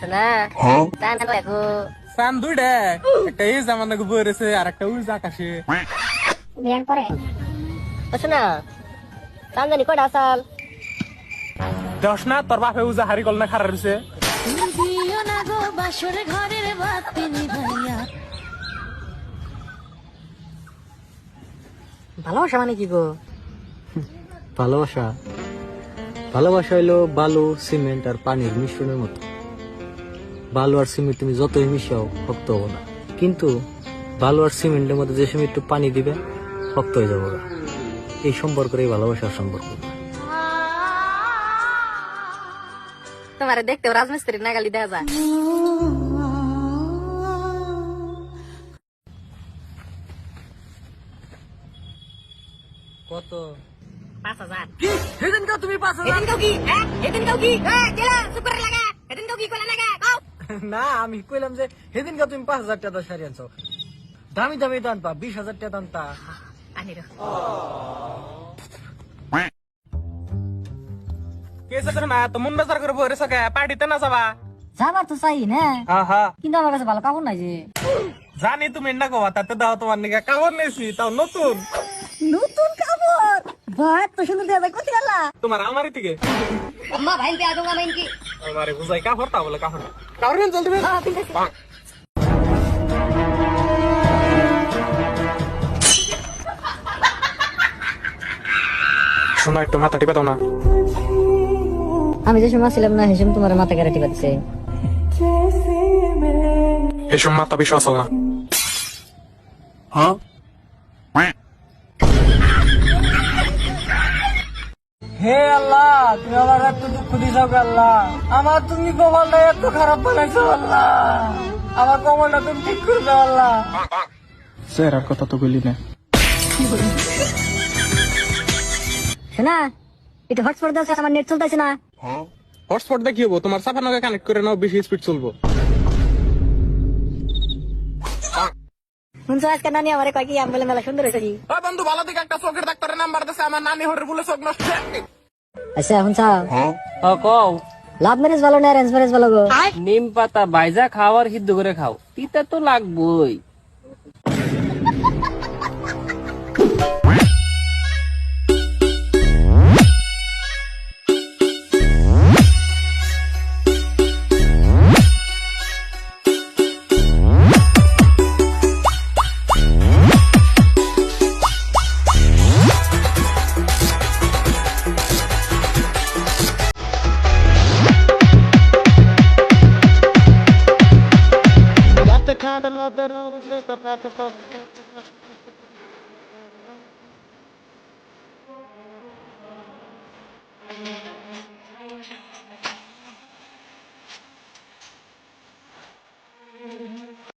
শোনা চান দেখো সান দুইটা একটা এই জামানা গো বইরেছে আর একটা উড় আকাশে বিয়ান পরে ও শোনা চান জানি কয়টা আসাল দশ না তোর বাপে উজা হারি কল না খারাপ রয়েছে দিও না গো বাসর ঘরের বাতি নিভাইয়া। ভালোবাসা মানে কি গো? ভালোবাসা ভালোবাসা হইলো বালু সিমেন্ট আর পানির মিশ্রণের মতো। বালু আর সিমেন্ট তুমি যতই মিশাও শক্ত হবো না, কিন্তু বালু আর সিমেন্টের মধ্যে যে সময় একটু পানি দিবে শক্ত হয়ে যাবো। এই সম্পর্কের ভালোবাসার সম্পর্ক। তোমার দেখতে রাজমিস্ত্রি নাগালি দেওয়া যায়। কত? 5,000 কি সেদিন কাও তুমি 5,000? এদিন কাউ কি এদিন কাউ কি গেলা সুপার লাগা এদিন কাউ কি কোলা লাগা কাউ না, আমি কইলাম যে সেদিন কাও তুমি 5,000 টাকা সারি আনছো। দামি দামি দান পা 20,000 টাকা দান তা আনি রে কেসে তোর না তো মুন্ডা সার করে বইরেছে কে পার্টিতে না যাবা? যাবার তো চাই না, হ্যাঁ হ্যাঁ কিন্তু আমার কাছে ভালো কাপড় নাই যে। জানি তুমি না কবা, তাতে দাও তোমার নিকে কাপড় নিয়েছি, তাও নতুন। নতুন কাপড় ভাই তো সুন্দর দেয়া যায় কোথায় গেলা? তোমার আমারই থেকে আম্মা ভাই কে আদুঙ্গা ভাই কি আমারে বুঝাই কাপড় তা বলে কাপড় কাপড় নিয়ে চলতে হ্যাঁ ঠিক আছে। শোনা একটু মাথা টিপে দাও না। আমি যে সময় ছিলাম না হেসম তোমার মাথা কেটে টিপাচ্ছে। এসব মাথা বিশ্বাস না। হ্যাঁ হে আল্লাহ, তুমি আমার এত দুঃখ দিছো আল্লাহ। আমার তুমি কপালটা এত খারাপ বানাইছো আল্লাহ। আমার কপালটা তুমি ঠিক করে দাও আল্লাহ। স্যার আর কথা তো বলি না। শোনা এটা হটস্পট দাও, আমার নেট চলতেছে না। হটস্পট দিয়ে কি হবো? তোমার সাফানাকে কানেক্ট করে নাও, বেশি স্পিড চলবো। শুনছো আজকে নানি আমারে কয় কি আমি বলে মেলা সুন্দর হয়েছে কি? ওই বন্ধু, ভালো দিকে একটা চোখের ডাক্তারের নাম্বার দিছে, আমার নানি হরে বলে চোখ নষ্ট। আচ্ছা শুনছো কও লাভ ম্যারেজ ভালো না অ্যারেঞ্জ ম্যারেজ ভালো গো? নিম পাতা বাইজা খাও আর সিদ্ধ করে খাও, তিতা তো লাগবই। the kind of love that always makes the path of